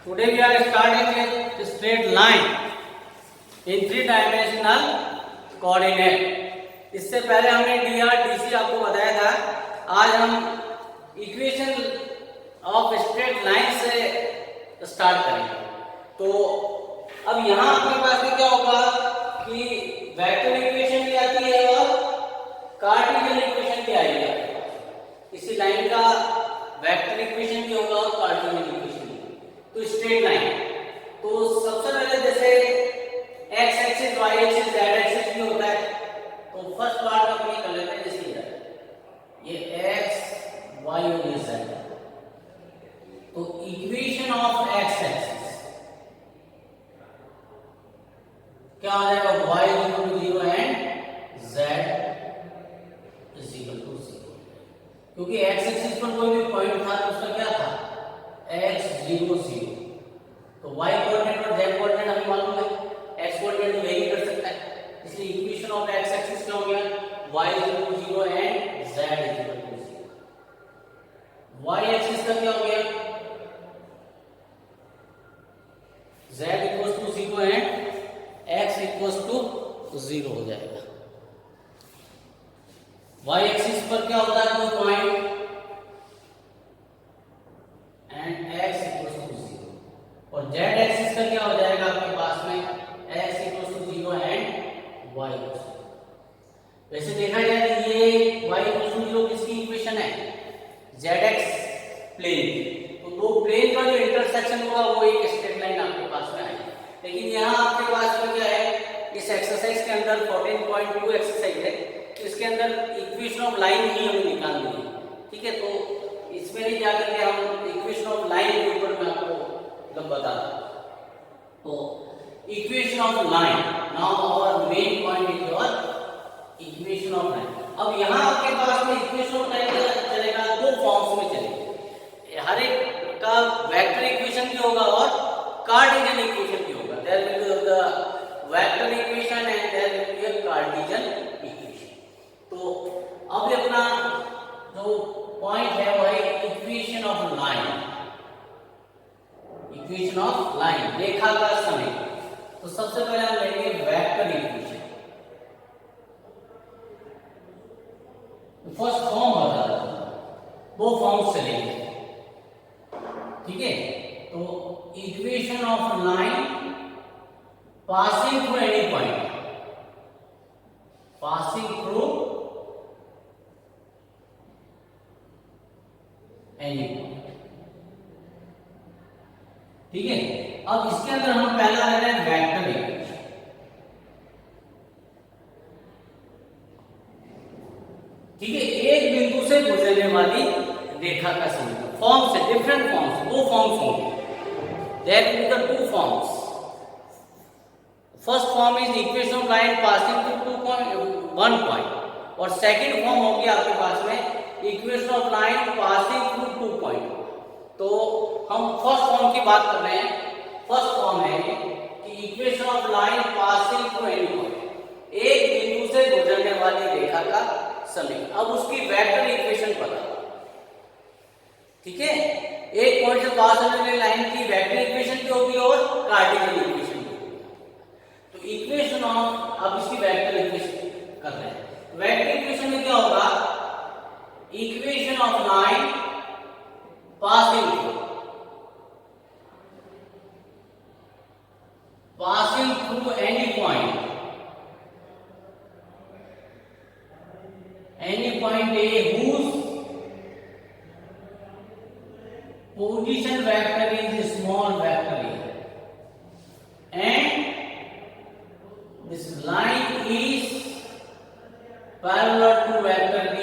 Today we are starting with straight line in three dimensional coordinate. इससे पहले हमने D R आपको बताया था. आज हम इक्वेशन ऑफ स्ट्रेट लाइन से स्टार्ट करेंगे. तो अब यहाँ आपके पास में क्या होगा कि वेक्टर इक्वेशन भी आती है और कार्टेशियन इक्वेशन भी आएगी. इसी लाइन का वेक्टर इक्वेशन भी होगा और कार्टेशियन इक्वेशन भी. तो स्ट्रेट लाइन, तो सबसे पहले जैसे X axis, Y axis, Z axis भी होता है. तो फर्स्ट पार्ट अपनी कर लेते हैं. जैसे ये एक्स, वाई और ये जेड. तो इक्वेशन ऑफ एक्स एक्सिस क्या हो जाएगा? y equal to 0 and z is equal to 0. क्योंकि x एक्सिस पर कोई भी पॉइंट था तो उसका क्या था? x 0 0. तो y कोऑर्डिनेट और z कोऑर्डिनेट हमें मालूम है. x कोऑर्डिनेट तो वेरी कर सकता है, इसलिए इक्वेशन ऑफ x एक्सिस क्या हो गया? y equal to 0 and z equal to 0. y axis का क्या हो गया? z equal to 0 and x equal to 0 हो जाएगा. y एक्सिस पर क्या होता है? कोई point and x equal to 0. और z एक्सिस का क्या हो जाएगा आपके पास में? x equal to 0 and y equal to 0. वैसे देखा जाए तो ये y इक्वल टू 0 किसकी इक्वेशन है? zx plane. तो दो प्लेन का जो इंटरसेक्शन होगा वो एक स्ट्रेट लाइन आपके पास में आएगी. लेकिन यहाँ आपके पास में क्या है? इस एक्सरसाइज के अंदर 14.2 एक्सरसाइज है, इसके अंदर इक्वेशन ऑफ लाइन ही हमें निकालनी है. ठीक है, तो इसमें नहीं जाकर के हम इक्वेशन ऑफ लाइन के ऊपर मैं आपको मतलब बता दूं. तो equation of line, now our main point is your equation of line. अब यहाँ आपके पास में इक्वेशन ऑफ लाइन चलेगा दो फॉर्म्स में चलेगा. हर एक का वेक्टर इक्वेशन भी होगा और कार्टेशियन इक्वेशन भी होगा. There will be the vector equation and there will be a Cartesian equation. तो अब अपना जो पॉइंट है वो है equation of line. Equation of line, रेखा का समय. तो सबसे पहले हम लेंगे वेक्टर इक्वेशन. फर्स्ट फॉर्म बता देता हूं, दो फॉर्म से लेंगे. ठीक है, तो equation of line passing through any point. Passing through any point. ठीक है, अब इसके अंदर हम पहला ले रहे हैं वेक्टर इक्वेशन. ठीक है, एक बिंदु से गुजरने वाली रेखा का समय. फॉर्म से डिफरेंट फॉर्म्स, दो फॉर्म्स होंगे. There will be the two forms. First form is equation of line passing through 1 point और सेकंड फॉर्म होगी आपके पास में equation of line passing through 2 point. तो हम फर्स्ट फॉर्म की बात कर रहे हैं. फर्स्ट फॉर्म है कि equation of line passing through any point, एक बिंदु से गुजरने वाली रेखा का समय. अब उसकी वेक्टर इक्वेशन पता. ठीक है, एक पॉइंट से पास होने वाली लाइन की वेक्टर इक्वेशन भी होगी और कार्टेशियन इक्वेशन भी होगी. तो इक्वेशन ऑफ, अब इसकी वेक्टर इक्वेशन कर रहे हैं. वेक्टर इक्वेशन में क्या होगा? Equation of line passing through any point A whose position vector is small vector A and this line is parallel to vector B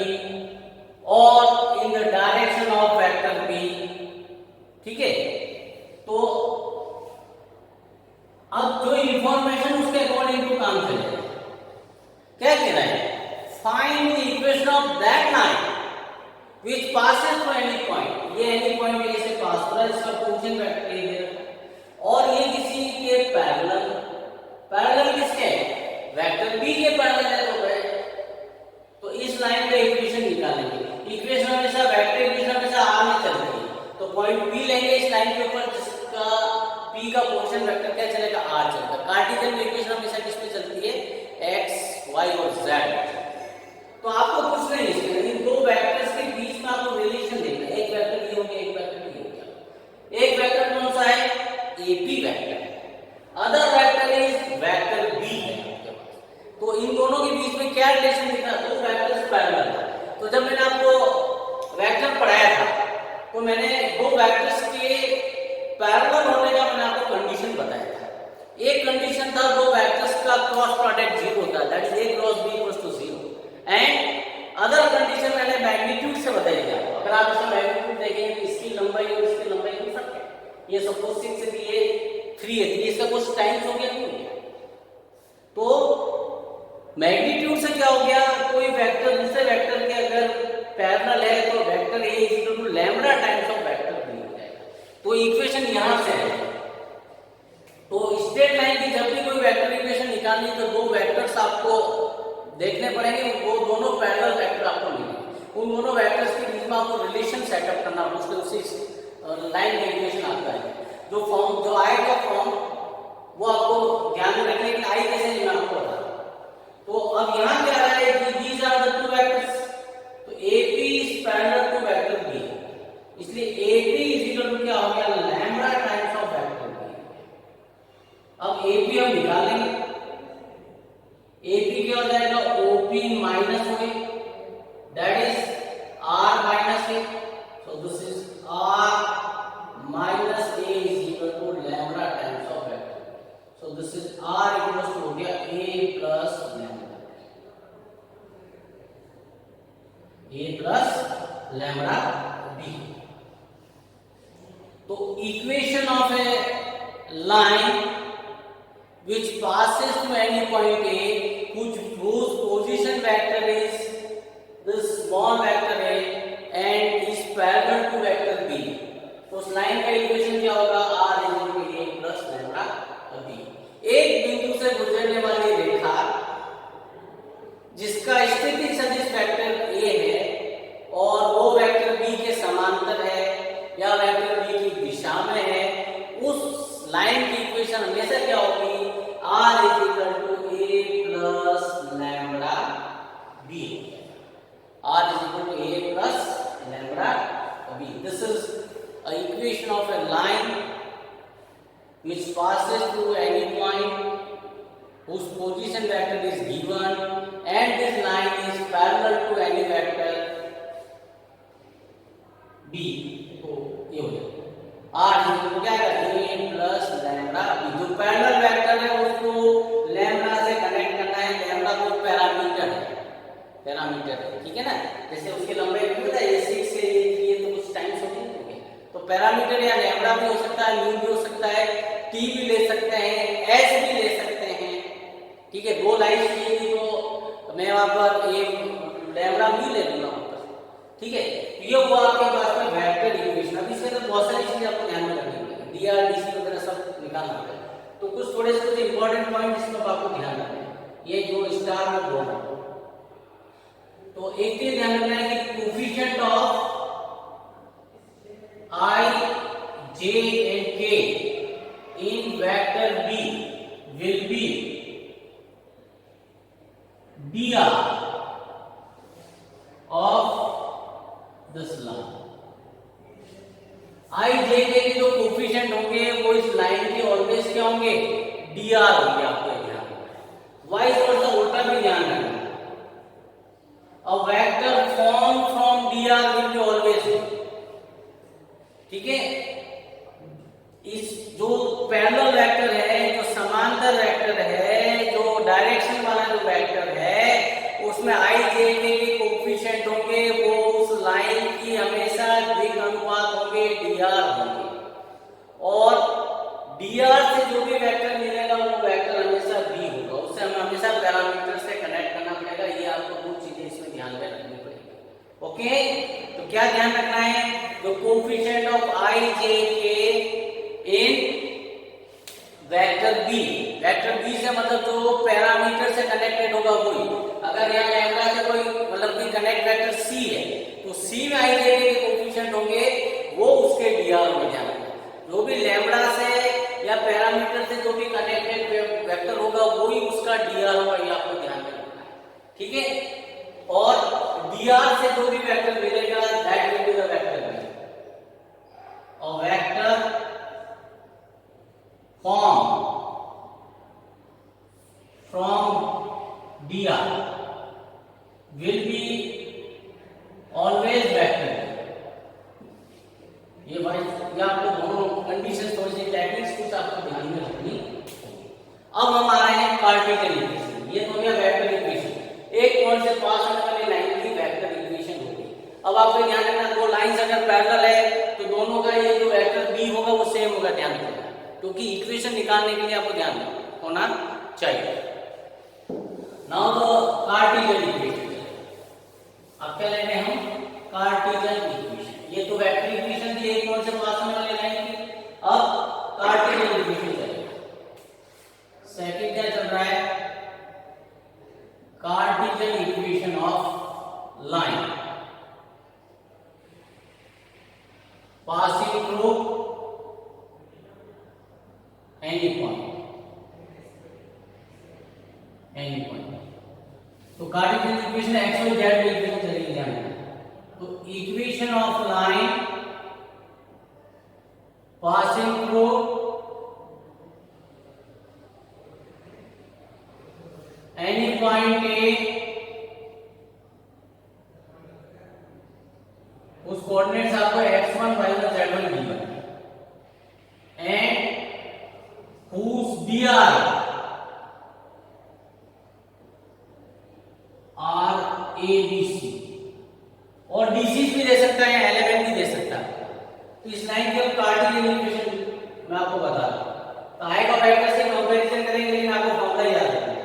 or in the direction of vector B. ठीक है, तो अब जो information उसके according to काम चलेगा. क्या कह रहा है? Find the equation of that line which passes through any point. ये एनी पॉइंट ए से पास हो रहा है, इसका पोजीशन वेक्टर ए है और ये किसी के पैरेलल. पैरेलल किसके? वेक्टर बी के पैरेलल है. तो इस लाइन का इक्वेशन निकालेंगे. इक्वेशन हमेशा वेक्टर इक्वेशन हमेशा आगे चलती है. तो पॉइंट बी लेंगे इस लाइन के ऊपर जिसका का p का पोर्शन वेक्टर क्या चलेगा, r चलेगा। कार्टेशियन में इक्वेशन हमेशा किस में चलती है, x y और z। तो आपको कुछ नहीं इसमें, इन दो वेक्टर्स के बीच में आपको रिलेशन देखना है, एक वेक्टर ये हो गया, एक वेक्टर ये हो गया। एक वेक्टर कौन सा है, AP vector, other vector is vector B है आपके पास। तो इन दोनों के बीच में क्या रिलेशन दिख रहा है, दो वेक्टर्स पैरेलल है। तो जब मैंने आपको वेक्टर पढ़ाया था तो मैंने दो वेक्टर्स के पैरेलल होने का मैंने आपको कंडीशन बताया था। एक कंडीशन था दो वेक्टर्स का क्रॉस प्रोडक्ट 0 होता है, that is A cross B equals to 0। And other condition मैंने मैग्नीट्यूड से बताई थी। अगर आप इसका मैग्नीट्यूड देखेंगे तो इसकी लंबाई और इसकी लंबाई हो सकती है। ये सपोज 6 है, ये 3 है, तो इसका कुछ टाइम्स हो गया, नहीं हो गया। तो मैग्नीट्यूड से क्या हो गया, कोई वेक्टर दूसरे वेक्टर के अगर पैरेलल है तो vector A is equal to lambda times of vector B हो जाएगा। तो इक्वेशन यहां से है। तो स्ट्रेट लाइन की जब भी कोई वेक्टर इक्वेशन निकालनी तो दो वेक्टर्स आपको देखने पड़ेंगे, वो दोनों पैरेलल वेक्टर आपको मिलेंगे। उन दोनों वेक्टर्स के बीच में आपको रिलेशन सेटअप करना होगा, उसी लाइन का इक्वेशन आता है। जो फॉर्म जो आएगा फॉर्म वो आपको ध्यान में रखना है कि आई कैसे लेना आपको बता। तो अब यहाँ क्या रहा है कि these are the two vectors, तो AP is parallel to vector B, इसलिए AP is equal to क्या हो गया, lambda times of vector B। अब AP हम निकालेंगे, AP क्या हो जाएगा, OP minus O, that is R minus A, so this is R minus A is equal to lambda times of vector, so this is R equals to हो गया A plus lambda, A plus lambda B। तो equation of a line which passes to any point A whose position vector is this small vector A and is parallel to vector B, तो उस line का equation क्या होगा, R is equal to A plus lambda B। एक बिंदु से गुजरने वाली रेखा जिसका स्थिति सदिश वेक्टर A है और वो वेक्टर B के समांतर है या वेक्टर B की दिशा में है, उस लाइन की इक्वेशन हमेशा क्या होगी, R is equal to A plus lambda B। R is equal to A plus lambda B। This is a equation of a line which passes through any point whose position vector is given and this line is parallel to any vector B। तो ये हो जाएगा R is equal to क्या है, A plus lambda B। जो parallel vector है उसको lambda से कनेक्ट करना है, लैम्बडा को पैरामीटर है, ठीक है ना। जैसे उसकी लंबाई पता है, ये 6 से ये तो कुछ टाइम्स होती है, तो पैरामीटर या लैम्बडा भी हो सकता है, म्यू भी हो सकता है, T भी ले सकते हैं, S भी ले सकते हैं, ठीक है। दो लाइन चाहिए तो मैं वहां पर एक लैम्बडा भी ले लूंगा वहां पर, ठीक है। ये हुआ आपके पास में वेक्टर इक्वेशन। अब इसमें तो बहुत सारी चीजें आपको ध्यान में रखनी पड़ेगी, डीआर डीसी वगैरह सब निकालना पड़ेगा। तो कुछ थोड़े से कुछ इंपॉर्टेंट पॉइंट इसमें आपको ध्यान रखना है, ये जो स्टार में बोल रहा हूं। तो एक चीज ध्यान रखना है कि coefficient of I, J and K in vector B will be dr of this line। I, J, K के जो कोफिशिएंट होंगे वो इस लाइन के ऑलवेज क्या होंगे, dr होंगे। आपको ध्यान रखना है, वाइस वर्सा उल्टा भी ध्यान रखना है। A vector formed from dr will be always, ठीक है। इस जो पैरेलल वेक्टर है, जो समांतर वेक्टर है, जो डायरेक्शन वाला जो वेक्टर है, उसमें I, J, K के कोफिशिएंट होंगे, वो उस लाइन की हमेशा दिग अनुपात होंगे, dr होंगे। और dr से जो भी वेक्टर मिलेगा वो वेक्टर हमेशा B होगा, उससे हमें हमेशा पैरामीटर से कनेक्ट करना पड़ेगा। ये आपको दो चीजें इसमें ध्यान में रखनी पड़ेगी, ओके। तो क्या ध्यान रखना है, the coefficient of I, J, K in vector B। Vector B से मतलब जो पैरामीटर से कनेक्टेड होगा वही। अगर यहाँ लैम्बडा से कोई मतलब कि कनेक्ट वेक्टर C है तो C में I, J, K के कोफिशिएंट होंगे, वो उसके dr में ध्यान रखना। जो भी लैम्बडा से डायमीटर से जो भी कनेक्टेड वेक्टर होगा वो ही उसका dr होगा, ये आपको ध्यान में रखना है, ठीक है। और dr से जो भी वेक्टर मिलेगा that will be the vector B, और vector form from dr will be always vector। ये आपको दोनों कंडीशन थोड़ी सी टेक्निक्स कुछ आपको ध्यान में रखनी होगी। अब हम आ रहे हैं पार्टिकल इक्वेशन। ये तो हो गया वेक्टर इक्वेशन, एक पॉइंट से पास होने वाली लाइन की वेक्टर इक्वेशन होगी। अब आपको ध्यान रखना, दो लाइंस अगर पैरेलल है तो दोनों का ये जो वेक्टर बी होगा वो सेम होगा, ध्यान रखना, क्योंकि इक्वेशन निकालने के लिए आपको ध्यान होना चाहिए। नाउ द कार्टेशियन इक्वेशन, अब क्या लेंगे हम कार्टेशियन इक्वेशन। ये तो वेक्टर इक्वेशन थी एक पॉइंट से पास होने वाली लाइन की, अब कार्टेशियन इक्वेशन चलेगा। सेकंड क्या चल रहा है, Cartesian equation of line passing through any point, any point. तो Cartesian equation X Y Z में इक्वेशन चलेगी ध्यान रखना। तो equation of line passing through any point A, उस कोऑर्डिनेट्स आपको x1 y1 z1 given and whose dr A B C, और DC भी दे सकता है, एलिमेंट भी दे सकता है। तो इस लाइन के कार्टेशियन इक्वेशन मैं आपको बता रहा हूं, तो आएगा वेक्टर से कंपैरिजन करेंगे, लेकिन आपको फॉर्मूला याद रखना है।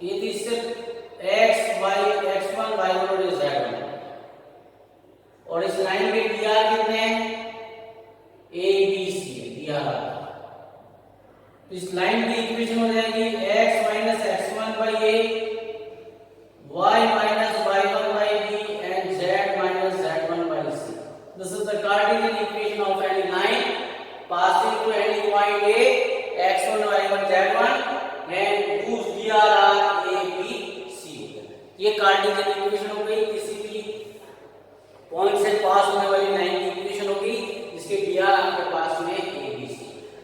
ये तो सिर्फ x y x1 y1 और z1, और इस लाइन के dr कितने हैं, ए बी सी dr। तो इस लाइन की इक्वेशन हो जाएगी x minus x1 by A, y minus y1 by b and z minus z1 by c. This is the Cartesian equation of any line passing through any point A, x1 y1 z1 and whose dr are a b c। ये Cartesian equation हो गई, किसी भी point से पास होने वाली line की equation होगी जिसके dr आपके पास में a b c।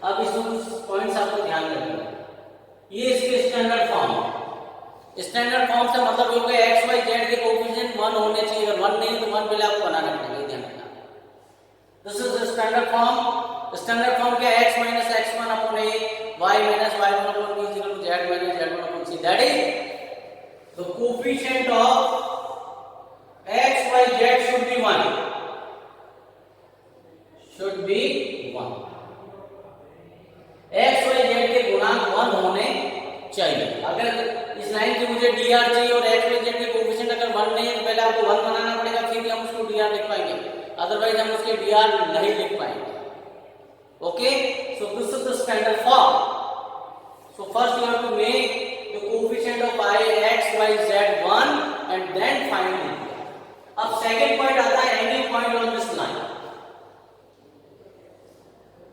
अब इसमें कुछ पॉइंट्स आपको ध्यान रखना है, ये इसके स्टैंडर्ड फॉर्म है। स्टैंडर्ड फॉर्म से मतलब हो गया एक्स वाई जेड के कोएफिशिएंट 1 होने चाहिए, अगर 1 नहीं तो 1 पहले आपको बनाना पड़ेगा, ध्यान रखना। This is the standard form. Standard form क्या है, x minus x1 upon a, y minus y1 upon b is equal to z minus z1 upon c। That is the coefficient of x y z should be 1, should be 1। x y z के गुणांक 1 होने चाहिए। अगर इस line की मुझे dr चाहिए और x y z के कोएफिशिएंट अगर 1 नहीं है तो पहले आपको 1 बनाना पड़ेगा, फिर हम उसको dr लिख पाएंगे, अदरवाइज हम उसके dr नहीं लिख पाएंगे। Okay, so this is the standard form. So first you have to make the coefficient of i x y z 1 and then find dr। अब सेकंड पॉइंट आता है any point on this line.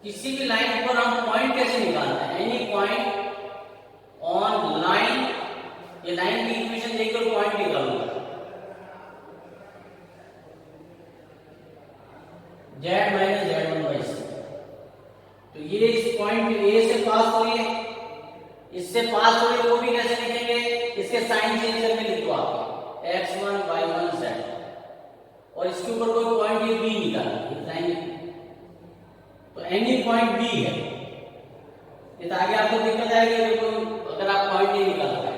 किसी भी line पर हम point कैसे निकालते हैं, एनी पॉइंट ऑन लाइन, ये लाइन की इक्वेशन देखकर पॉइंट निकालूंगा, z minus z1 by c। तो ये इस पॉइंट ए से पास हो रही है, इससे पास हो रही है, वो भी कैसे लिखेंगे, इसके साइन चेंज करके लिख दो आप x1 y1 z, और इसके ऊपर कोई पॉइंट ये b निकालना, तो एनी पॉइंट b है। ये तो आगे आपको दिक्कत आएगी अगर आप पॉइंट नहीं निकाल पाए,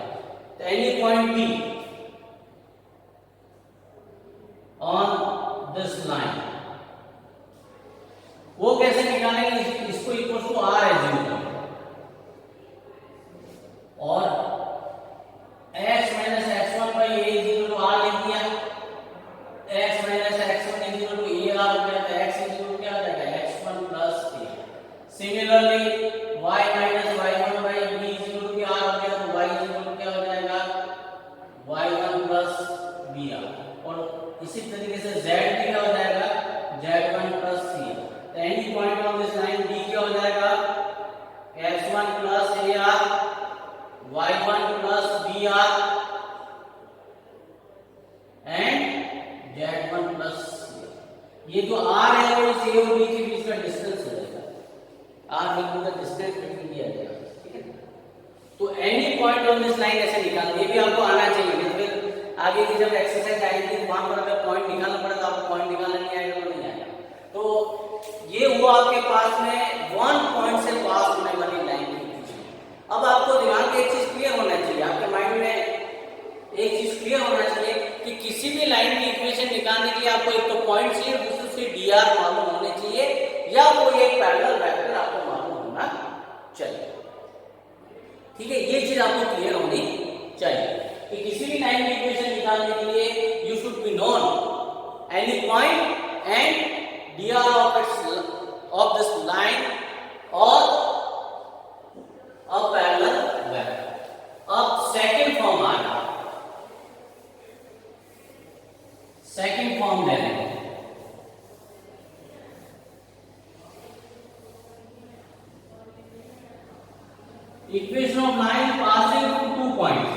तो any point b on this line, वो कैसे निकालेंगे, इसको इक्वल टू r एज्यूम, और x minus x1 by a is equal to r लिख दिया, x minus x1 is equal to a r हो गया, तो x इज इक्वल टू क्या हो जाएगा, x1 plus a। Similarly y minus y1 by b is equal to r हो गया, तो y इज इक्वल टू क्या हो जाएगा, y1 प्लस br, और इसी तरीके से z भी क्या हो जाएगा, z1 plus c। Any point on this line d क्या हो जाएगा, ये जो आर है वो इस ए और बी के बीच का डिस्टेंस हो जाएगा। R equal the distance between the आएगा, ठीक है। तो any point on this line ऐसे निकालना, ये भी आपको आना चाहिए। फिर आगे की जब एक्सरसाइज आएगी तो वहां पर अगर पॉइंट निकालना पड़े तो आपको पॉइंट निकालना नहीं आएगा तो नहीं आएगा। तो ये हुआ आपके पास में वन पॉइंट से पास होने वाली लाइन की इक्वेशन। अब आपको दिमाग में एक चीज क्लियर होना चाहिए, आपके माइंड में एक चीज क्लियर होना चाहिए कि किसी भी लाइन की इक्वेशन निकालने के लिए आपको एक तो पॉइंट चाहिए, दूसरे से dr मालूम होने चाहिए, या कोई एक पैरेलल वेक्टर आपको मालूम होना चाहिए, ठीक है। ये चीज आपको क्लियर होनी चाहिए कि किसी भी लाइन की इक्वेशन निकालने के लिए you should be known any point and dr of this line or a parallel vector। अब सेकंड फॉर्म आ गया, सेकंड फॉर्म ले लेंगे। Equation of line passing through two points.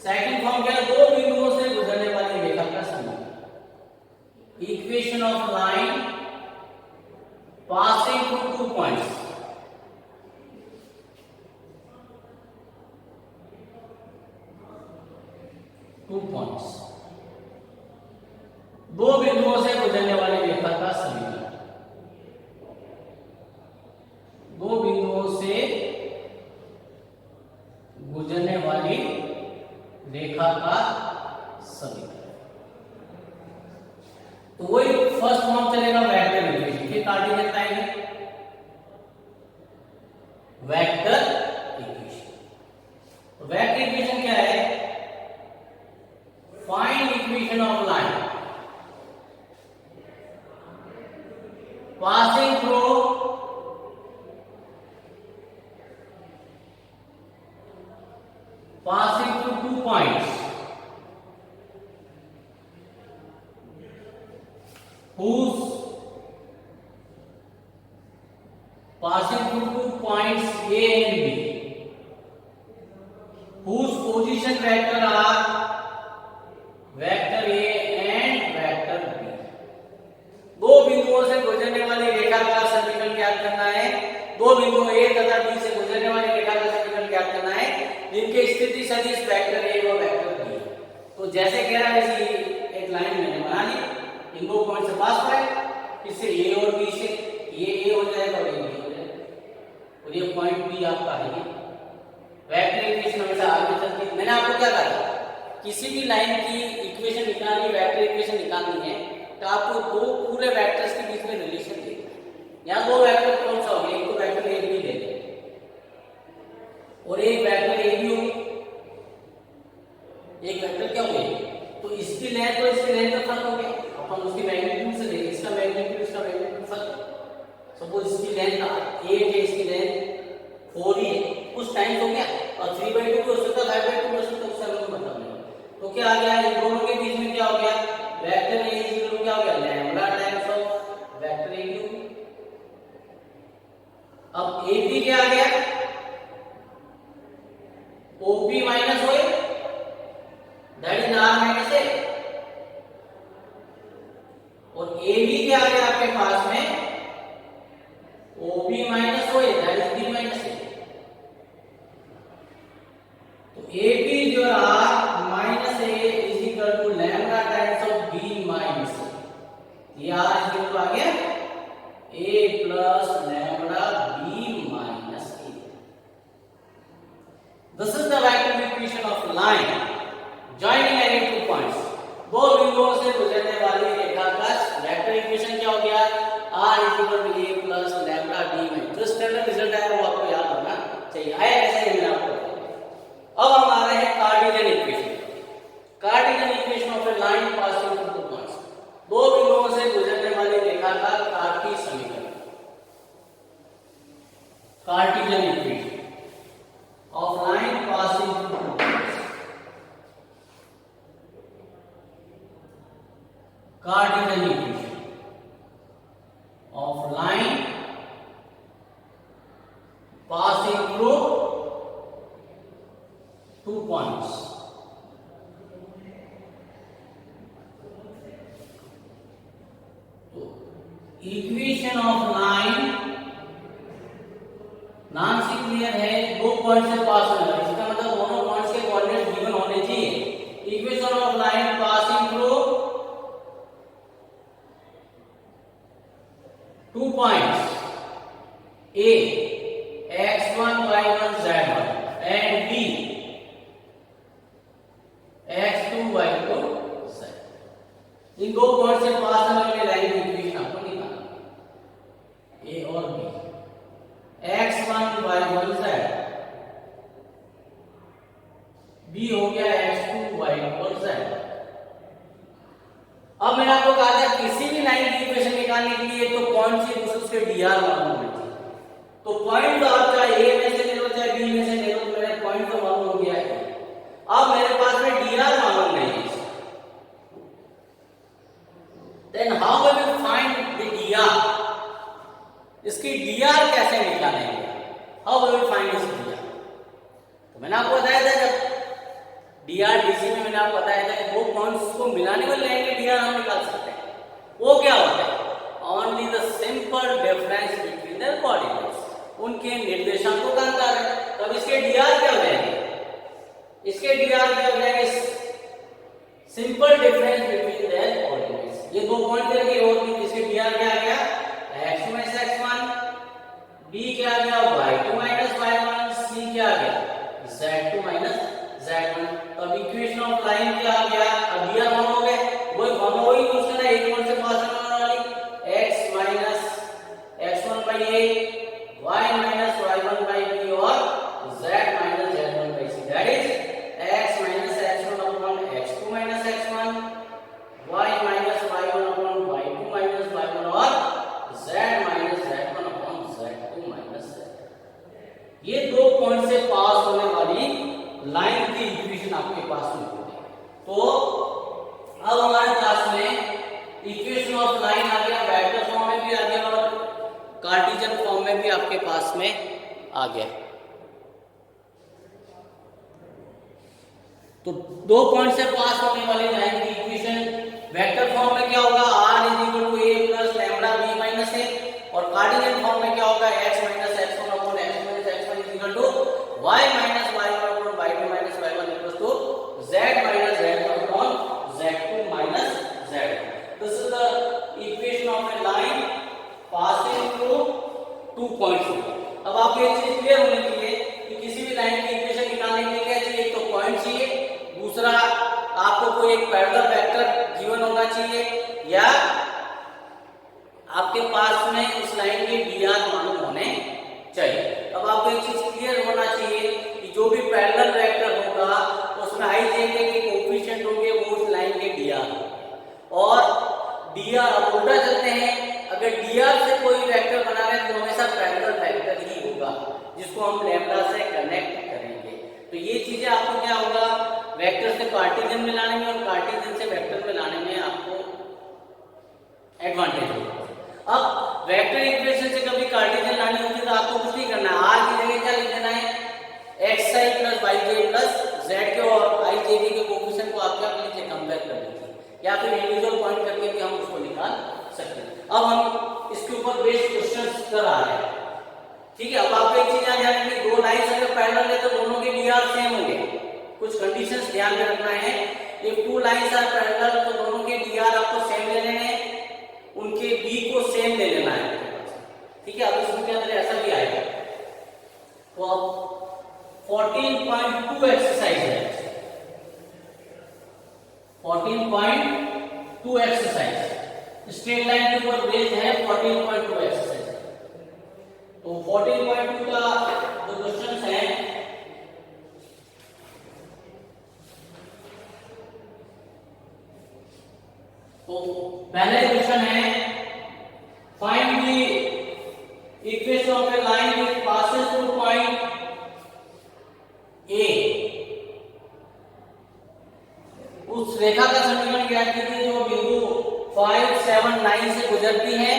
Second form क्या है? दो बिंदुओं से गुजरने वाली रेखा का समूह। Equation of line passing through two points. Two points, दो बिंदुओं से गुजरने वाली रेखा का समीकरण। दो बिंदुओं से गुजरने वाली रेखा का समीकरण। तो वही फर्स्ट फॉर्म चलेगा वेक्टर इक्वेशन। फिर कार्टेशियन लाएंगे वेक्टर इक्वेशन। वेक्टर इक्वेशन क्या है? Find equation of line passing through two points whose passing through two points A and B whose position vector are vector A and vector B। दो बिंदुओं से गुजरने वाली रेखा का समीकरण ज्ञात करना है। दो बिंदु A तथा B से गुजरने वाली रेखा का समीकरण ज्ञात करना है जिनके स्थिति सदिश वेक्टर A और वेक्टर B। तो जैसे कह रहा है कि एक लाइन मैंने बना ली, इन दो पॉइंट से पास हो रहा है, इससे A और B से ये A हो जाएगा और ये B हो जाएगा और ये पॉइंट B आपका है। वेक्टर इक्वेशन हमेशा आगे चलती है। मैंने आपको क्या कहा, किसी भी लाइन की इक्वेशन निकालनी, वेक्टर इक्वेशन निकालनी है तो आपको दो पूरे वेक्टर्स के बीच में रिलेशन देखना है। यहाँ दो वेक्टर कौन सा हो गया? एक तो वेक्टर ए बी ले लें और एक वेक्टर ए बी होगी, एक वेक्टर क्या हो गया? तो इसकी लेंथ और इसकी लेंथ का फर्क हो गया। अपन उसकी मैग्नीट्यूड से देखें, इसका मैग्नीट्यूड इसका मैग्नीट्यूड फर्क। सपोज इसकी लेंथ 8 है, इसकी लेंथ 4 ही है, कुछ टाइम हो गया और 3/2 हो सकता है, 5/2 हो सकता है, उसका कोई मतलब नहीं। तो क्या आ गया? इन दोनों के बीच में क्या हो गया? वेक्टर ए इक्वल क्या हो गया? Lambda times of vector A B. अब ए बी क्या आ गया? OP minus O A, that is R minus A. और ए बी क्या आ गया आपके पास में? OB minus O A, that is B minus A. तो ए बी जो R minus A is equal to lambda times of B minus A. ये आर इज इक्वल टू आ गया A plus lambda B minus A. This is the vector equation of line joining any two points. दो बिंदुओं से गुजरने वाली रेखा का vector equation क्या हो गया? R is equal to A plus lambda B minus. जो स्टैंडर्ड रिजल्ट आया वो आपको याद होना चाहिए। आया ऐसे ही मैंने आपको। अब हम आ रहे हैं Cartesian equation. Cartesian equation of a line passing through two points. दो बिंदुओं से गुजरने वाली रेखा का कार्टीय समीकरण। Cartesian equation of line passing through two points. Cartesian equation of line passing through two points। Equation of line नाम से क्लियर है, दो पॉइंट से पास होने वाली, इसका मतलब दोनों पॉइंट्स के कोऑर्डिनेट गिवन होने चाहिए। Equation of line passing through two points A x1 y1 z1 and B x2 y2 z, इन दो पॉइंट से पास होने वाली लाइन की इक्वेशन आपको निकालना है, A और B, x1 y1 z, B हो गया x2 y2 z। अब मैंने आपको कहा था किसी भी लाइन की इक्वेशन निकालने के लिए तो पॉइंट से उसके dr मालूम होना चाहिए। तो पॉइंट आपका ए में से ले लो चाहे बी में से ले लो, मेरे पॉइंट तो मालूम हो गया है। अब मेरे पास में dr मालूम नहीं है, then how we will find the dr, इसकी dr कैसे निकालेंगे, how we will find this dr। तो मैंने आपको बताया था जब dr dc में मैंने आपको बताया था कि दो पॉइंट्स को मिलाने वाले लाइन के dr हम निकाल सकते हैं। वो क्या होता है, only the simple difference between their coordinates, उनके निर्देशांकों का अंतर है। तो अब इसके dr क्या हो जाएंगे, इसके dr क्या हो जाएंगे, simple difference between their coordinates. ये दो पॉइंट दे दिए और इसके dr क्या आ गया, x2 - x1, b क्या आ गया y2 - y1, c क्या आ गया z2 - z1। तो अब इक्वेशन ऑफ लाइन क्या आ गया, अब dr फॉर्म हो गए, वही यूज करना है, एक पॉइंट से पास होने वाली x - x1 by a, y - y1 by b और z - z1 by c, that is x - x1 upon x2 - x1, y - y1 upon y2 - y1 और z - z1 upon z2 - z। ये दो पॉइंट से पास होने वाली लाइन की equation आपके पास में होती है। तो अब हमारे पास में इक्वेशन ऑफ लाइन आ गया, वेक्टर फॉर्म में भी आ गया और कार्टेशियन फॉर्म में भी आपके पास में आ गया। तो दो पॉइंट से पास होने वाली लाइन की इक्वेशन वेक्टर फॉर्म में क्या होगा, r = a + λb - a, और कार्टेशियन फॉर्म में क्या होगा, x - x1 x - x1 y - y1 y2 - y1 z - z1 z2 - z। This is the equation of a line passing through two points। अब आपको एक चीज क्लियर होनी चाहिए कि किसी भी लाइन की इक्वेशन निकालने के लिए क्या चाहिए, एक तो पॉइंट चाहिए, दूसरा आपको कोई एक पैरेलल वेक्टर गिवन होना चाहिए, या आपके पास में उस लाइन के dr मालूम होने चाहिए। अब आपको एक चीज क्लियर होना चाहिए कि जो भी पैरेलल वेक्टर होगा उसमें i j के कोएफिशिएंट होंगे वो उस लाइन के dr, और dr अब उल्टा चलते हैं, अगर dr से कोई वेक्टर बना रहे हैं तो हमेशा पैरेलल वेक्टर ही होगा जिसको हम लैम्डा से कनेक्ट करेंगे। तो ये चीजें आपको क्या होगा, वेक्टर से कार्टेशियन में लाने में और कार्टेशियन से वेक्टर में लाने में आपको एडवांटेज होगा। अब वेक्टर इक्वेशन से कभी कार्टेशियन लानी होगी तो आपको कुछ नहीं करना है, r की जगह क्या लिख देना है, xi + yj + z के और i j के कोएफिशिएंट को आप क्या कर लीजिए, कंपेयर कर लीजिए, या फिर इंडिविजुअल पॉइंट करके भी हम उसको निकाल सकते हैं। अब हम इसके ऊपर बेस्ड क्वेश्चंस कर रहा है, ठीक है। अब आपको एक चीज याद रखनी है, दो लाइंस अगर पैरेलल है तो दोनों के dr सेम होंगे। कुछ कंडीशंस ध्यान में रखना है, if two lines are parallel तो दोनों के dr आपको सेम ले लेने हैं, उनके b को सेम ले लेना है, ठीक है। अब इसके अंदर ऐसा भी आएगा। तो अब 14.2 एक्सरसाइज है, 14.2 एक्सरसाइज स्ट्रेट लाइन के ऊपर बेस्ड है 14.2 एक्सरसाइज। तो 14.2 का जो क्वेश्चन है तो पहले क्वेश्चन है, find the equation of a line which passes through point A. उस रेखा का समीकरण ज्ञात कीजिए जो बिंदु 5, 7, 9 से गुजरती है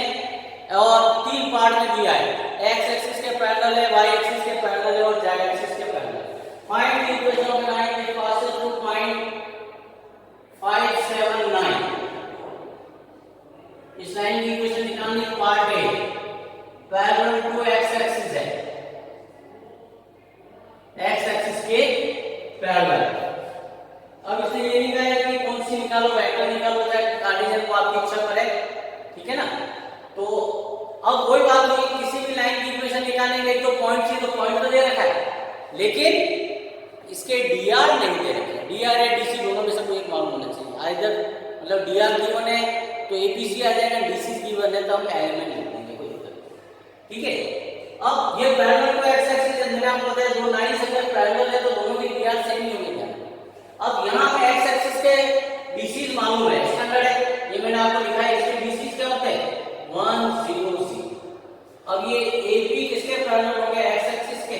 और तीन पार्ट में दिया है, x एक्सिस के पैरेलल है, y एक्सिस के पैरेलल है और z एक्सिस के पैरेलल है। Find the equation of a line which passes through point 5, 7, 9। इस लाइन की इक्वेशन निकालने की part A parallel to X axis है, एक्स एक्सिस के पैरेलल। अब इसने ये नहीं कहा है कि कौन सी निकालो, वेक्टर निकालो चाहे कार्टेशियन को आपकी इच्छा पर है, ठीक है ना। तो अब कोई बात नहीं, किसी भी लाइन की इक्वेशन निकालने के लिए तो पॉइंट चाहिए, तो पॉइंट तो दे रखा है, लेकिन इसके डीआर नहीं दे रखे। डीआर या डीसी दोनों में से कोई एक मालूम होना चाहिए। आइदर मतलब डीआर गिवन है तो एपीसी आ जाएगा, डीसी गिवन है तो हम एलिमेंट लिख देंगे, कोई दिक्कत नहीं, ठीक है। अब ये पैरेलल टू एक्स एक्सिस है, मैंने आपको बताया दो लाइंस अगर पैरेलल है तो दोनों के डीआर सेम ही होंगे। अब यहाँ पे एक्स एक्सिस के डीसीज मालूम है, स्टैंडर्ड है, ये मैंने आपको लिखा है। इसके डीसीज क्या होते हैं 1 0 0। अब ये एपी किसके पैरेलल हो गया, एक्स एक्सिस के,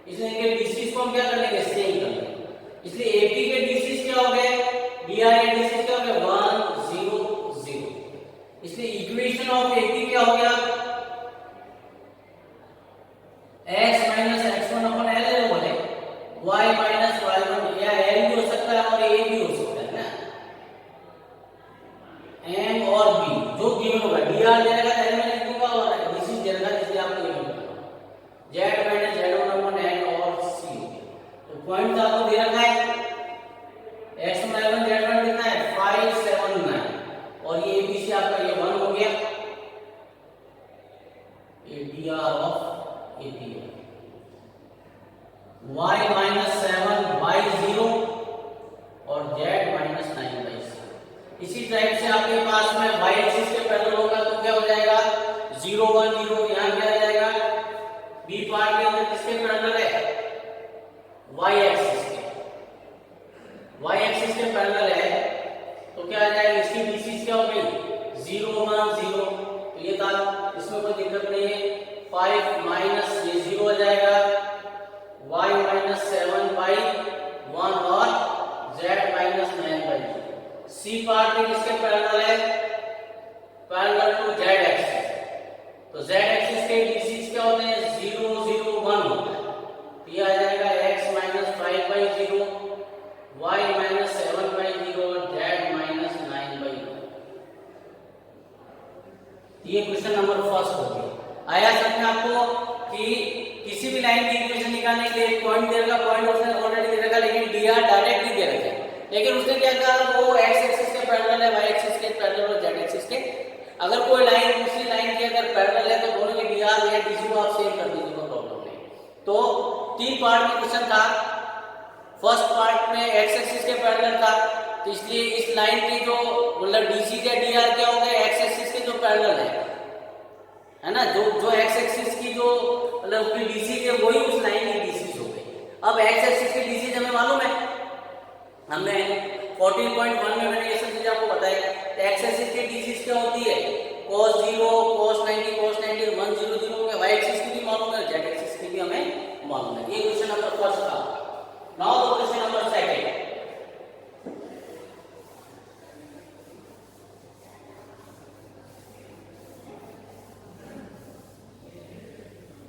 इसलिए इनके डीसीज को हम क्या कर लेंगे, सेम कर लेंगे। इसलिए एपी के डीसीज क्या हो गए, डीआर के डीसीज क्या हो गए 1 0 0। इसलिए इक्वेशन ऑफ एपी क्या हो गया, x minus x1 upon l ले बोले, y माइनस y1, या l भी हो सकता है और a भी हो सकता है ना, m और b जो गिवन होगा। dr दे रखा है मैं लिख दूंगा और डीसी दे रखा है इसलिए आपको लिखना पड़ेगा, z minus z1 upon n और c। तो पॉइंट आपको दे रखा है x1 y1 z1 कितना है 5 7 9 और ये abc आपका ये 1 हो गया, ये dr ऑफ AP है। y माइनस 7 बाई 0 और z माइनस 9 बाई 0। इसी टाइप से आपके पास में y एक्सिस के पैरेलल होगा तो क्या हो जाएगा 0 1 0, यहाँ क्या आ जाएगा b पार्ट के अंदर किसके पैरेलल है y एक्सिस के, y एक्सिस के पैरेलल है तो क्या आ जाएगा, इसकी डीसीज क्या हो गई 0 1 0, तो ये था, इसमें कोई दिक्कत नहीं है। 5 माइनस ये 0 हो जाएगा, y माइनस 7 बाई 1 और z minus 9 by 0। C part में किसके पैरेलल है, पैरेलल टू z एक्सिस, तो z एक्सिस के डीसीज क्या होते हैं 0 0 1 होता है, तो ये आ जाएगा x minus 5 by 0, y minus 7 by 0 और z माइनस 9 बाई 1। ये क्वेश्चन नंबर फर्स्ट हो गया। आया समझ में आपको कि किसी भी लाइन की इक्वेशन निकालने के लिए पॉइंट दे रखा, पॉइंट उसने ऑलरेडी दे रखा, लेकिन डीआर डायरेक्ट नहीं दे रखा है, लेकिन उसने क्या कहा वो एक्स एक्सिस के पैरेलल है, वाई एक्सिस के पैरेलल और जेड एक्सिस के। अगर कोई लाइन दूसरी लाइन की अगर पैरेलल है तो दोनों के डीआर या डीसी को आप सेम कर दीजिए, कोई प्रॉब्लम नहीं। तो 3 पार्ट में क्वेश्चन था, फर्स्ट पार्ट में एक्स एक्सिस के पैरेलल था, तो इसलिए इस लाइन की जो मतलब डीसी या डीआर क्या हो गए एक्स एक्सिस के जो पैरेलल है ना, जो एक्स एक्सिस की जो मतलब उसकी डीसी है वही उस लाइन की डीसी हो गई। अब एक्स एक्सिस की डीसी हमें मालूम है, हमने 14.1 में मैंने ये सब चीजें आपको बताई। तो एक्स एक्सिस की डीसी क्या होती है cos 0 cos 90 cos 90 1 0 0 हो गया। वाई एक्सिस की भी मालूम है, जेड एक्सिस की भी हमें मालूम है। ये क्वेश्चन नंबर फर्स्ट था। Now the question number second.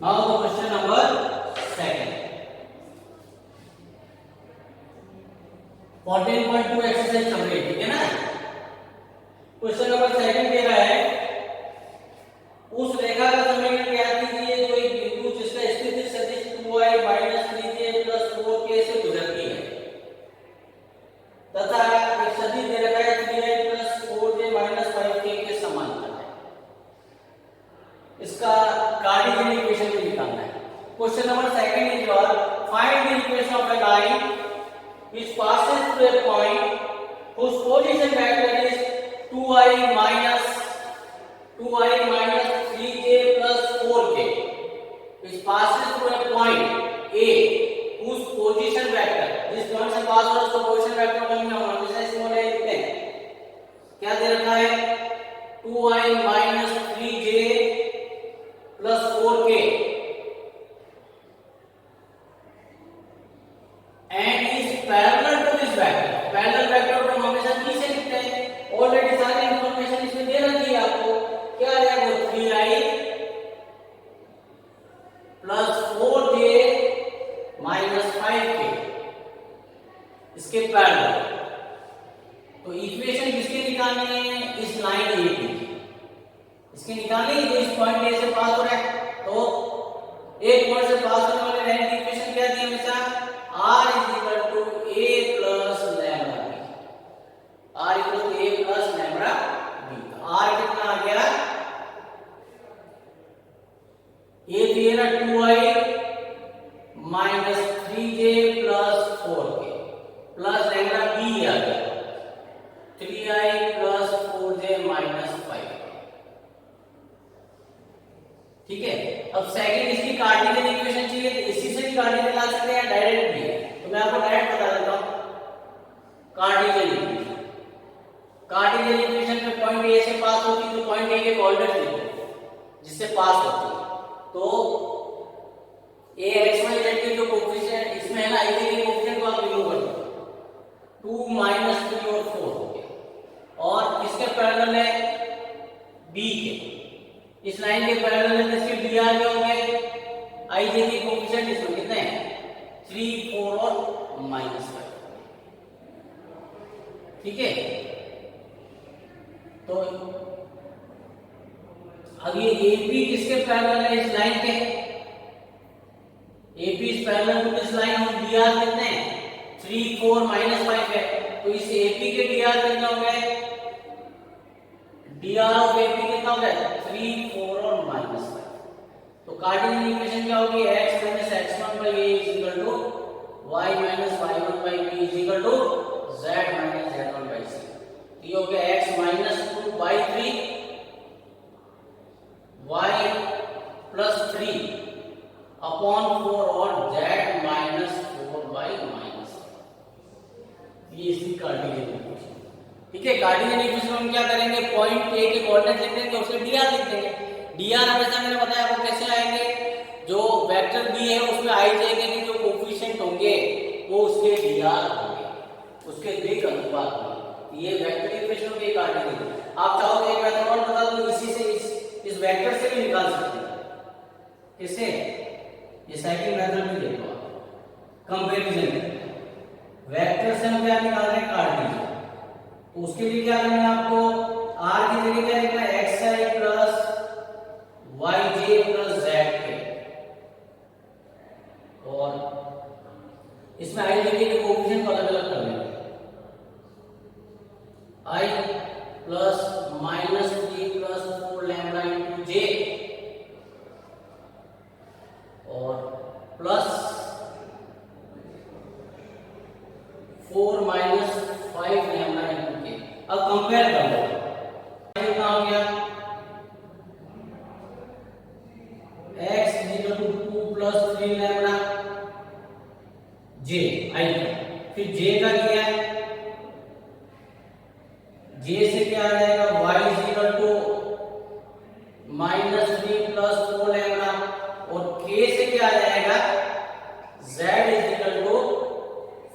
Now the question number second. 14.2 exercise चल रही है, ठीक है ना। क्वेश्चन नंबर सेकंड दे रहा है, उस रेखा का समीकरण ज्ञात कीजिए जो एक बिंदु जिसका स्थिति सदिश 2i minus 3j plus 4k से गुजरती है तथा एक सदिश दे रखा है 3i plus 4j minus 5k के समांतर है। इसका कार्डियल इक्वेशन भी निकालना है। Question number second is your find the equation of a line which passes through a point whose position vector is 2i minus 3j plus 4k, which passes through a point A whose position vector, जिस point से पास हो रहा है उसका position vector को हम हमेशा small a लिखते हैं। क्या दे रखा है 2i minus 3j plus 4k and is parallel to this vector। Parallel vector को हम हमेशा नीचे लिखते हैं। ऑलरेडी सारी इंफॉर्मेशन इसमें दे रखी है आपको। क्या आ जाएगा 3i plus 4j minus 5k इसके पैरेलल। पॉइंट ए से पास हो रहा है, तो एक पॉइंट से पास होने वाले लाइन की इक्वेशन क्या दी हमेशा, r = a + lambda b, r = a + lambda b। r कितना आ गया, a तो ये ना 2i - 3j + 4k plus lambda b आ गया 3i + 4j - 5k। ठीक है, अब सेकंड इसकी कार्टेशियन इक्वेशन चाहिए, तो इसी से भी कार्टेशियन ला सकते हैं, डायरेक्ट भी। तो मैं आपको डायरेक्ट बता देता हूं कार्टेशियन इक्वेशन। कार्टेशियन इक्वेशन में पॉइंट ए से पास होती है, तो पॉइंट ए के कोऑर्डिनेट लिखो जिससे पास होती है। तो a x y z के जो कोएफिशिएंट इसमें है ना, a के कोएफिशिएंट को आप रिमूव कर दो, 2 - 3 और 4 हो गया। और किसके पैरेलल है, b के, इस लाइन के पैरेलल है, इसके dr क्या हो गए, i j के कोएफिशिएंट इसमें कितने हैं, 3 4 और -5। ठीक है, तो अब ये AP किसके पैरेलल है, इस लाइन के, AP is parallel to this line, और dr कितने हैं, 3 4 -5 है। तो इस AP के dr कितना हो गए, dr ऑफ AP कितना हो गया, 3 4 और -5। तो कार्टेशियन इक्वेशन क्या होगी, x - x1 by a = y - y1 by b = z - z1 by c। तो ये हो गया x - 2/3 y + 3 अपॉन 4 और z - 4/-। ये इसकी कार्टेशियन इक्वेशन। ठीक है, कार्टेशियन इक्वेशन हम क्या करेंगे, पॉइंट ए के कोऑर्डिनेट लिख देंगे, उसके dr लिख देंगे। dr हमेशा मैंने बताया आपको कैसे आएंगे, जो वेक्टर b है उसमें i j के जो कोएफिशिएंट होंगे वो उसके dr होंगे, उसके दिक अनुपात होंगे। ये वेक्टर इक्वेशन के कार्टेशियन। आप चाहो तो एक मेथड और बता दूं, इसी से इस वेक्टर से भी निकाल सकते हैं। किससे, ये सेकंड मेथड में देखो आप, कंपैरिजन वेक्टर से हम क्या निकाल रहे हैं, कार्टेशियन। तो उसके लिए क्या करना है आपको, r की जगह क्या लिखना है, xi + yj + zk, और इसमें i j के कोएफिशिएंट को अलग अलग कर लेंगे, i + -3 + 4 लैम्डा * j और प्लस 4 - 5 लैम्डा * k। अब कंपेयर कर लो, कितना हो गया, x = 2 + 3 लैम्डा j i, फिर j का क्या है, j से क्या आ जाएगा, y = -3 + 4 लैम्डा, और k से क्या आ जाएगा, z =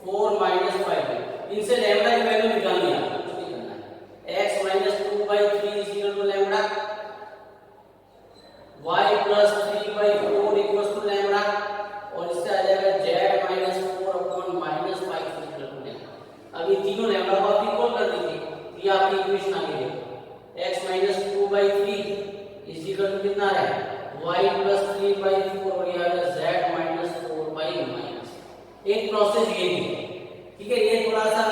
4 - 5। इनसे लैम्डा की वैल्यू निकालनी है, कुछ नहीं करना है। x - 2/3 = लैम्डा, y + 3/4 = लैम्डा, और इससे आ जाएगा z - 4/-5 = लैम्डा। अब ये तीनों लैम्डा को आप इक्वल कर दीजिए, ये आपकी इक्वेशन आ गई है। x - 2/3 = कितना है, y + 3/4 और ये आ गया z - 4/-। एक प्रोसेस ये भी है। ठीक है, ये थोड़ा सा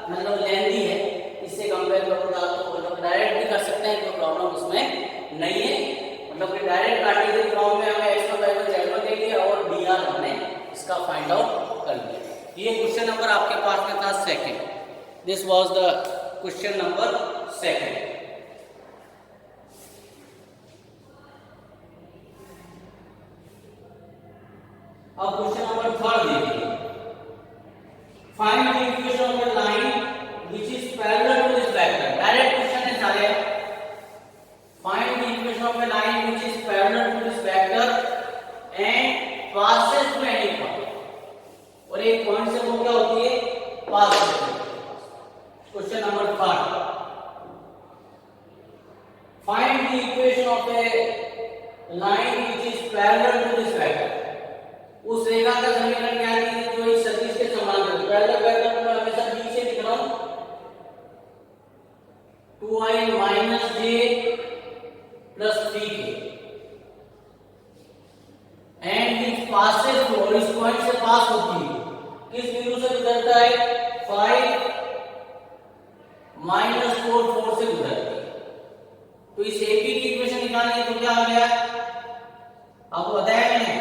मतलब लेंथी है, इससे कंपेयर करो तो आप मतलब डायरेक्ट भी कर सकते हैं, कोई प्रॉब्लम उसमें नहीं है। मतलब कि डायरेक्ट कार्टेशियन फॉर्म में हमें x1 y1 z1 दे दिया और dr हमने इसका फाइंड आउट कर लिया। ये क्वेश्चन नंबर आपके पास में था second. This was the question number second. अब क्वेश्चन नंबर थर्ड देखिए, find the equation of a line which is parallel to this vector। Direct question है सारे। Find the equation of a line which is parallel to this vector and passes through any point। और एक point से वो क्या होती है, पास होती है। Question number third, find the equation of a line which is parallel to this vector। उस रेखा का समीकरण क्या है, जो इस सदिश के समांतर, पहले वेक्टर को मैं हमेशा b से लिख रहा हूं, 2i - j + 3k passes through और इस पॉइंट से पास होती है, किस बिंदु से गुजरता है? 5 माइनस 4 4 से गुजरती है। तो इस एपी की इक्वेशन निकालनी है तो क्या आ गया? आपको बताया मैंने,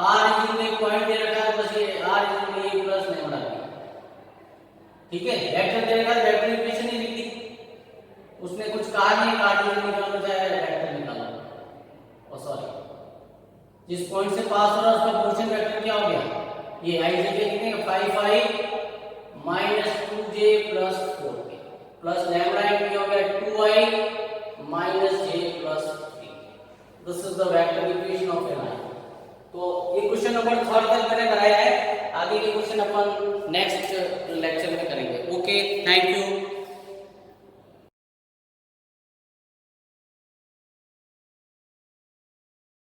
r इक्वल एक पॉइंट दे रखा है, बस ये r equal a plus lambda b, ठीक है। वेक्टर दे रखा है, वेक्टर इक्वेशन ही लिख दी, उसने कुछ कहा नहीं, कार्टेशियन निकालना चाहे वेक्टर निकालना। और सॉरी, जिस पॉइंट से पास हो रहा है उसका पोजीशन वेक्टर क्या हो गया? ये i j कितने का? 5 minus 2j plus 4k plus lambda क्या हो गया? 2i minus j plus 3। This is the vector equation of N I. तो ये क्वेश्चन नंबर 3 तक मैंने बनाया है, आगे के क्वेश्चन अपन नेक्स्ट लेक्चर में करेंगे। Okay, thank you.